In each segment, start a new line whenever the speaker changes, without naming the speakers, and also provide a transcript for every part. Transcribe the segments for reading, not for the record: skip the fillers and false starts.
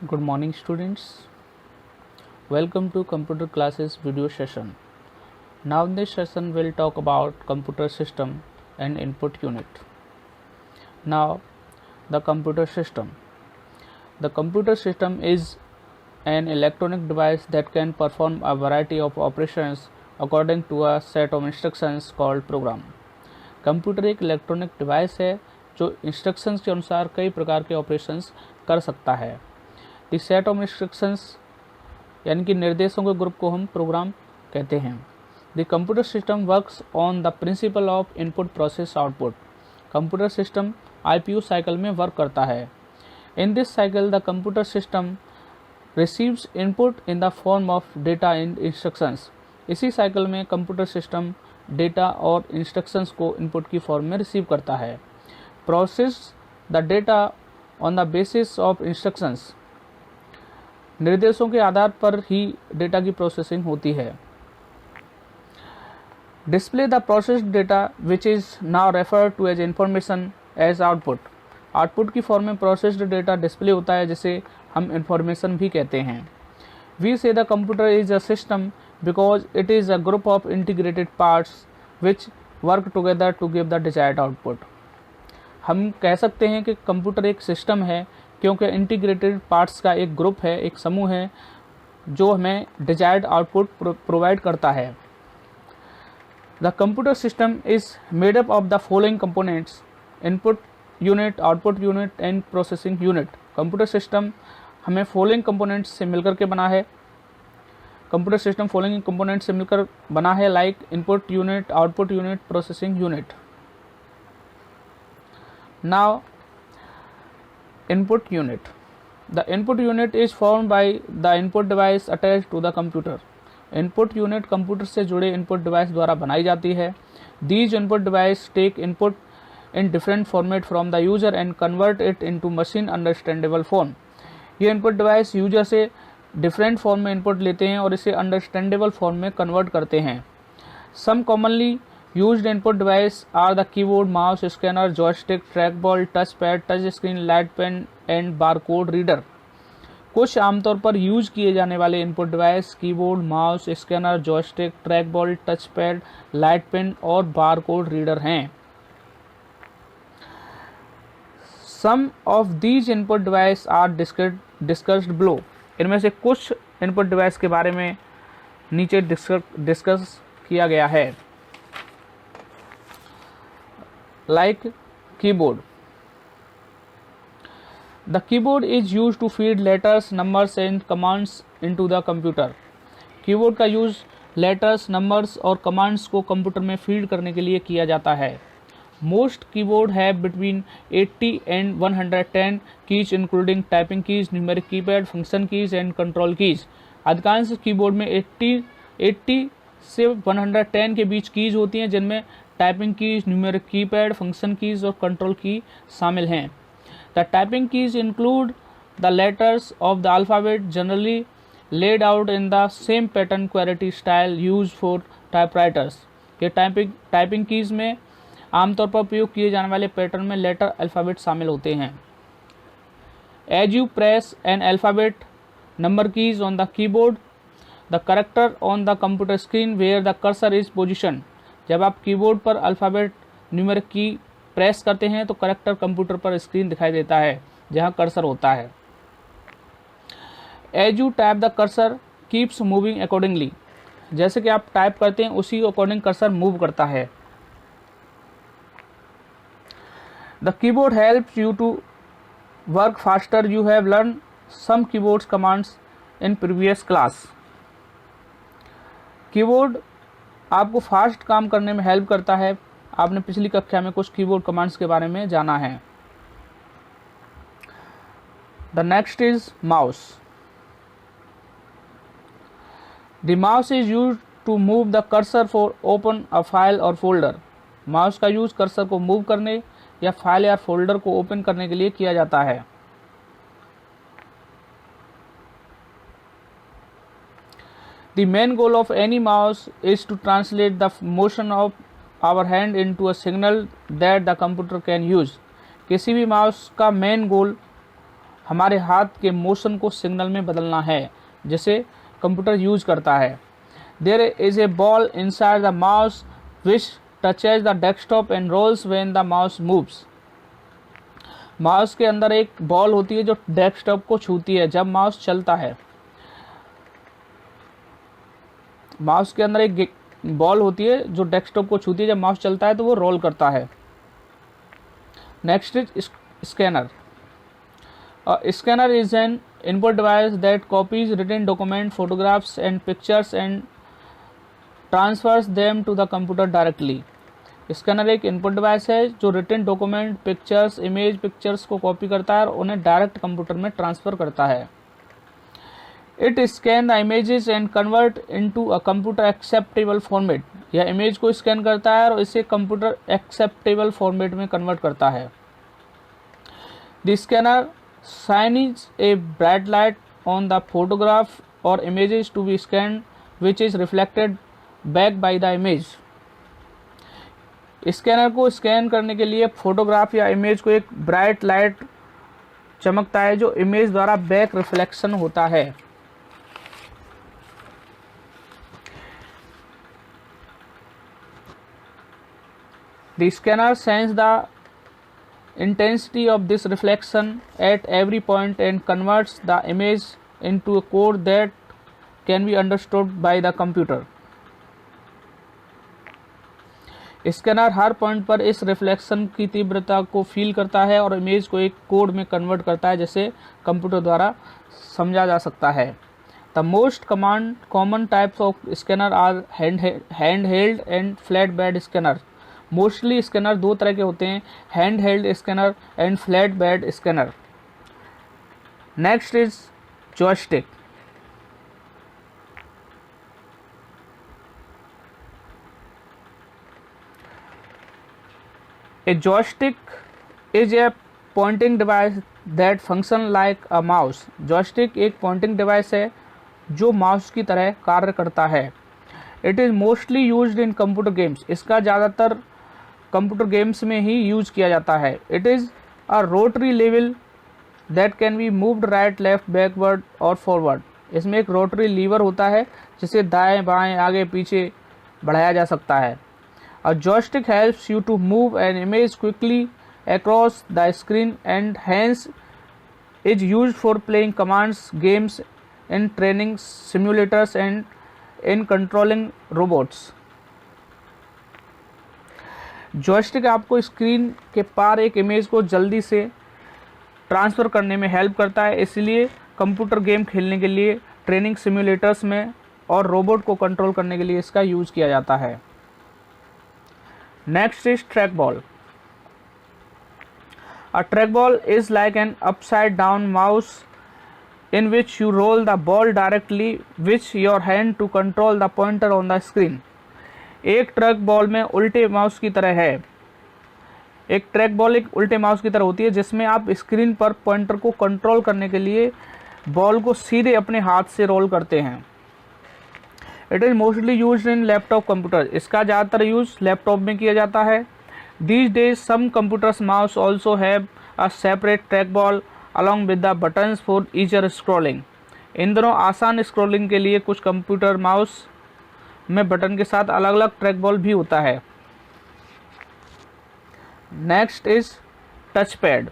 Good morning, students. Welcome to computer classes video session. Now in this session we'll talk about computer system and input unit. Now the computer system. The computer system is an electronic device that can perform a variety of operations according to a set of instructions called program. Computer एक electronic device है जो instructions के अनुसार कई प्रकार के operations कर सकता है. द सेट ऑफ इंस्ट्रक्शंस यानी कि निर्देशों के ग्रुप को हम प्रोग्राम कहते हैं. The computer system works on the principle of input process output. Computer system IPU cycle में वर्क करता है. In this cycle the computer system receives input in the form of data and instructions. इसी cycle में computer system data और instructions को input की form में receive करता है. Process the data on the basis of instructions. निर्देशों के आधार पर ही डेटा की प्रोसेसिंग होती है. Display the processed data which is now referred to as information as output. Output की फॉर्म में प्रोसेस्ड डेटा डिस्प्ले होता है जिसे हम इंफॉर्मेशन भी कहते हैं. वी से the computer is a system because it is a group of integrated parts which work together to give the desired output. हम कह सकते हैं कि कंप्यूटर एक सिस्टम है क्योंकि इंटीग्रेटेड पार्ट्स का एक ग्रुप है, एक समूह है जो हमें डिजायर्ड आउटपुट प्रोवाइड करता है. The computer system is made up of the following components: input unit, output unit and processing unit. Computer system हमें फॉलोइंग कंपोनेंट्स से मिलकर के बना है. कंप्यूटर सिस्टम फॉलोइंग कंपोनेंट से मिलकर बना है like input unit, output unit, processing unit. Now input unit. The input unit is formed by the input device attached to the computer. Input unit computer से जुड़े इनपुट डिवाइस द्वारा बनाई जाती है. These input device take input in different format from the user and convert it into machine understandable form. ये input device user से different form में input लेते हैं और इसे अंडरस्टैंडेबल फॉर्म में कन्वर्ट करते हैं. Some commonly used input device are the keyboard, mouse, scanner, joystick, track ball, touch pad, touch screen, light pen and barcode reader. कुछ आमतौर पर यूज किए जाने वाले input device keyboard, mouse, scanner, joystick, track ball, touch pad, light pen और barcode reader हैं. Some of these input device are discussed below. इनमें से कुछ इनपुट डिवाइस के बारे में नीचे डिस्कस किया गया है. Like keyboard. The keyboard is use to feed letters, numbers and commands into the computer. Keyboard का यूज लेटर्स, नंबर्स और कमांड्स को कंप्यूटर में फीड करने के लिए किया जाता है. Most keyboard have between 80 and 110 keys including typing keys, numeric keypad, function keys and control keys. अधिकांश कीबोर्ड में 80 से 110 के बीच कीज होती हैं जिनमें typing keys, numeric keypad, function keys और कंट्रोल की शामिल हैं. The typing keys include the letters of the alphabet generally laid out in the same pattern query style used for typewriters. ये टाइपिंग कीज में आमतौर पर उपयोग किए जाने वाले पैटर्न में लेटर अल्फ़ाबेट शामिल होते हैं. As you press an alphabet, number keys on the keyboard, the character on the computer screen where the cursor is position. जब आप कीबोर्ड पर अल्फ़ाबेट न्यूमेरिक की प्रेस करते हैं तो करेक्टर कंप्यूटर पर स्क्रीन दिखाई देता है जहां कर्सर होता है. As you tap the cursor keeps moving accordingly. जैसे कि आप टाइप करते हैं उसी अकॉर्डिंग कर्सर मूव करता है. The keyboard helps you to work faster. You have learned some keyboard commands in previous class. Keyboard आपको फास्ट काम करने में हेल्प करता है. आपने पिछली कक्षा में कुछ कीबोर्ड कमांड्स के बारे में जाना है. The next is mouse. The mouse is used to move the cursor for open a file or folder. Mouse का यूज कर्सर को मूव करने या फाइल या फोल्डर को ओपन करने के लिए किया जाता है. The main goal of any mouse is to translate the motion of our hand into a signal that the computer can use. किसी भी माउस का मेन गोल हमारे हाथ के मोशन को सिग्नल में बदलना है, जिसे कंप्यूटर यूज करता है। There is a ball inside the mouse which touches the desktop and rolls when the mouse moves. Mouse के अंदर एक बॉल होती है जो डेस्कटॉप को छूती है जब माउस चलता है। माउस के अंदर एक बॉल होती है जो डेस्कटॉप को छूती है, जब माउस चलता है तो वो रोल करता है। Next is scanner. Scanner is an input device that copies written document, photographs and pictures and transfers them to the computer directly. Scanner एक इनपुट डिवाइस है जो रिटन डॉक्यूमेंट, पिक्चर्स, पिक्चर्स को कॉपी करता है और उन्हें डायरेक्ट कंप्यूटर में transfer करता है। It scan the images and convert into a computer acceptable format. यह इमेज को स्कैन करता है और इसे कंप्यूटर एक्सेप्टेबल फॉर्मेट में कन्वर्ट करता है। The scanner shines a bright light on the photograph और images to be scanned which is reflected back by the image. Scanner को स्कैन करने के लिए फोटोग्राफ या इमेज को एक ब्राइट लाइट चमकता है जो इमेज द्वारा बैक रिफ्लेक्शन होता है। The scanner sends the intensity of this reflection at every point and converts the image into a code that can be understood by the computer. Scanner her point पर इस reflection की तीव्रता को feel करता है और इमेज को एक कोड में कन्वर्ट करता है जिसे कंप्यूटर द्वारा समझा जा सकता है। The most common types of scanner are hand held and flat bed scanner. Mostly scanner दो तरह के होते हैं, hand held scanner and flat bed scanner. Next is joystick. A joystick is a pointing device that function like a mouse. joystick एक pointing device है जो mouse की तरह कार्य करता है। It is mostly used in computer games. इसका ज़्यादातर कंप्यूटर गेम्स में ही यूज किया जाता है। It is a rotary lever that can be moved right, left, backward और forward. इसमें एक रोटरी लीवर होता है जिसे दाएं बाएं आगे पीछे बढ़ाया जा सकता है। A joystick helps you to move an image quickly across the screen and hence is used for playing commands, games, in training simulators and in controlling robots. Joystick आपको स्क्रीन के पार एक इमेज को जल्दी से ट्रांसफ़र करने में help करता है, इसलिए कंप्यूटर गेम खेलने के लिए, ट्रेनिंग सिमुलेटर्स में और रोबोट को कंट्रोल करने के लिए इसका यूज़ किया जाता है। Next is track ball. A track ball is like an upside down mouse in which you roll the ball directly with your hand to control the pointer on the screen. एक track ball में उल्टे mouse की तरह है। एक track ball एक उल्टे mouse की तरह होती है जिसमें आप स्क्रीन पर पॉइंटर को कंट्रोल करने के लिए बॉल को सीधे अपने हाथ से रोल करते हैं। It is mostly used in laptop computer. इसका ज़्यादातर यूज़ लैपटॉप में किया जाता है। These days some computers mouse also have a separate track ball along with the buttons for easier scrolling. इन दोनों आसान स्क्रॉलिंग के लिए कुछ कंप्यूटर माउस में बटन के साथ अलग अलग ट्रैक बॉल भी होता है। Next is touch pad.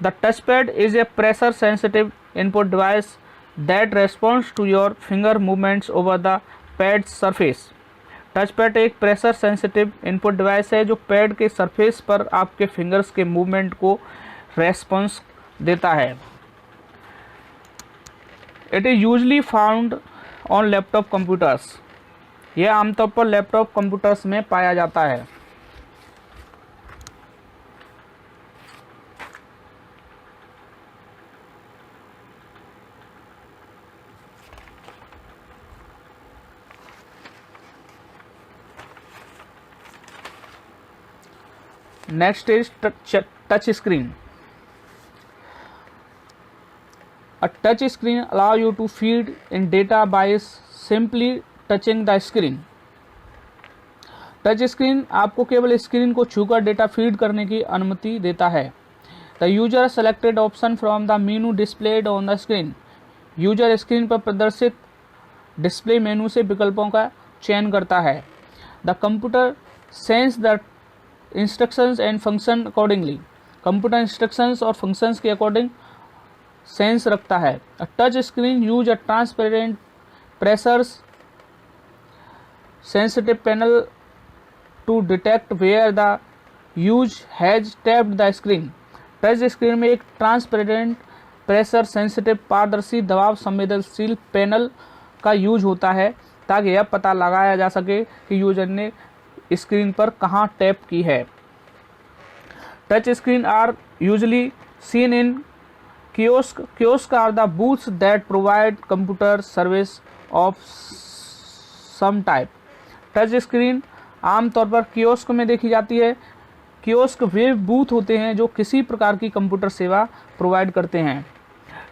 The touch pad is a pressure sensitive input device that responds to your finger movements over the pad surface. Touch pad एक प्रेशर सेंसिटिव इनपुट डिवाइस है जो pad के surface पर आपके fingers के movement को response देता है। It is usually found on laptop computers. यह आमतौर पर लैपटॉप कंप्यूटर्स में पाया जाता है। Next is touch screen. A touch screen allow you to feed in data by simply touching the screen. Touch screen आपको केवल स्क्रीन को छूकर डेटा फीड करने की अनुमति देता है। The user selected option from the menu displayed on the screen. User screen पर प्रदर्शित डिस्प्ले मेनू से विकल्पों का चयन करता है। The computer sense the instructions and function accordingly. Computer instructions और फंक्शंस के अकॉर्डिंग सेंस रखता है। A touch screen use a transparent pressures sensitive panel to detect where the use has tapped the screen. Touch screen में एक transparent pressure sensitive पारदर्शी दबाव संवेदनशील panel का यूज होता है ताकि यह पता लगाया जा सके कि यूजर ने स्क्रीन पर कहां टैप की है। Touch screen are usually seen in kiosk. Kiosk are the booths that provide computer service of some type. Touch screen आमतौर पर कियोस्क में देखी जाती है। कियोस्क वे बूथ होते हैं जो किसी प्रकार की कंप्यूटर सेवा प्रोवाइड करते हैं।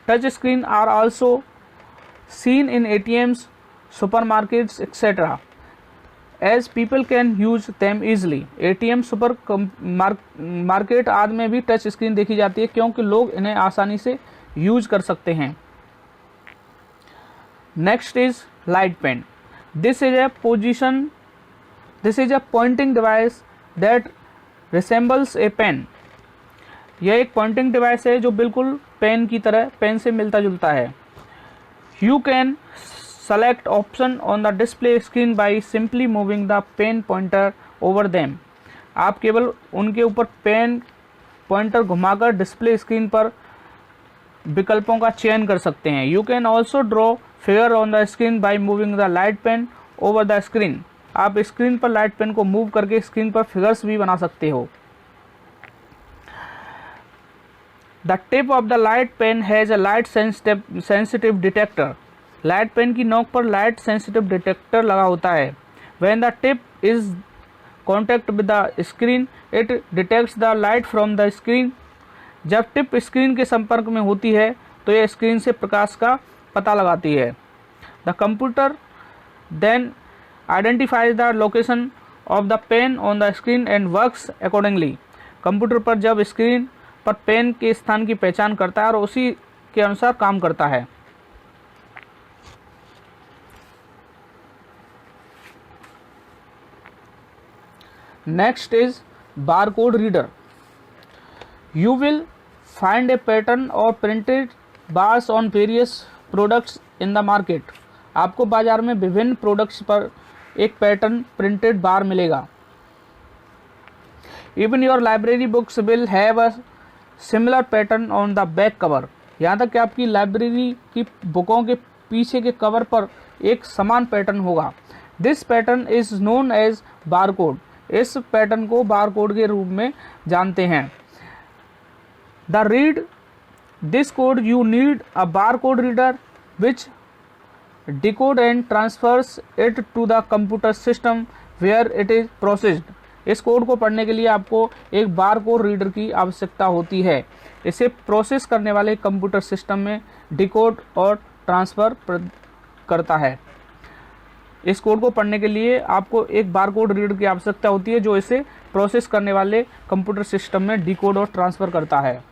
Touch screen are also seen in ATMs, supermarkets etcetera as people can use them easily. ATM, super market आदि में भी टच स्क्रीन देखी जाती है क्योंकि लोग इन्हें आसानी से यूज कर सकते हैं। Next is light pen. This is a pointing device that resembles a pen. यह एक पॉइंटिंग डिवाइस है जो बिल्कुल पेन की तरह पेन से मिलता जुलता है। You can select option on the display screen by simply moving the pen pointer over them. आप केवल उनके ऊपर पेन पॉइंटर घुमाकर डिस्प्ले स्क्रीन पर विकल्पों का चयन कर सकते हैं। You can also draw figure on the screen by moving the light pen over the screen. आप स्क्रीन पर लाइट पेन को मूव करके स्क्रीन पर फिगर्स भी बना सकते हो। The tip of the light pen has a light sensitive detector. Light pen की नोक पर लाइट सेंसिटिव डिटेक्टर लगा होता है। When the tip is contact with the screen it detects the light from the screen. जब tip screen के संपर्क में होती है तो यह स्क्रीन से प्रकाश का पता लगाती है। The computer then identifies the location of the pen on the screen and works accordingly. Computer पर जब स्क्रीन पर पेन के स्थान की पहचान करता है और उसी के अनुसार काम करता है। Next is barcode reader. You will find a pattern और printed bars on various products in the market. आपको बाजार में विभिन्न प्रोडक्ट्स पर एक पैटर्न प्रिंटेड बार मिलेगा। Even your library books will have a similar pattern on the back cover. यहाँ तक कि आपकी लाइब्रेरी की बुकों के पीछे के कवर पर एक समान पैटर्न होगा। This pattern is known as barcode. इस पैटर्न को बारकोड के रूप में जानते हैं। The read this code you need a barcode reader which decode and transfers it to the computer system where it is processed। इस code को पढ़ने के लिए आपको एक बार कोड रीडर की आवश्यकता होती है। इसे प्रोसेस करने वाले कंप्यूटर सिस्टम में डिकोड और ट्रांसफ़र करता है। इस कोड को पढ़ने के लिए आपको एक बार कोड रीडर की आवश्यकता होती है जो इसे प्रोसेस करने वाले कंप्यूटर सिस्टम में डिकोड और ट्रांसफ़र करता है।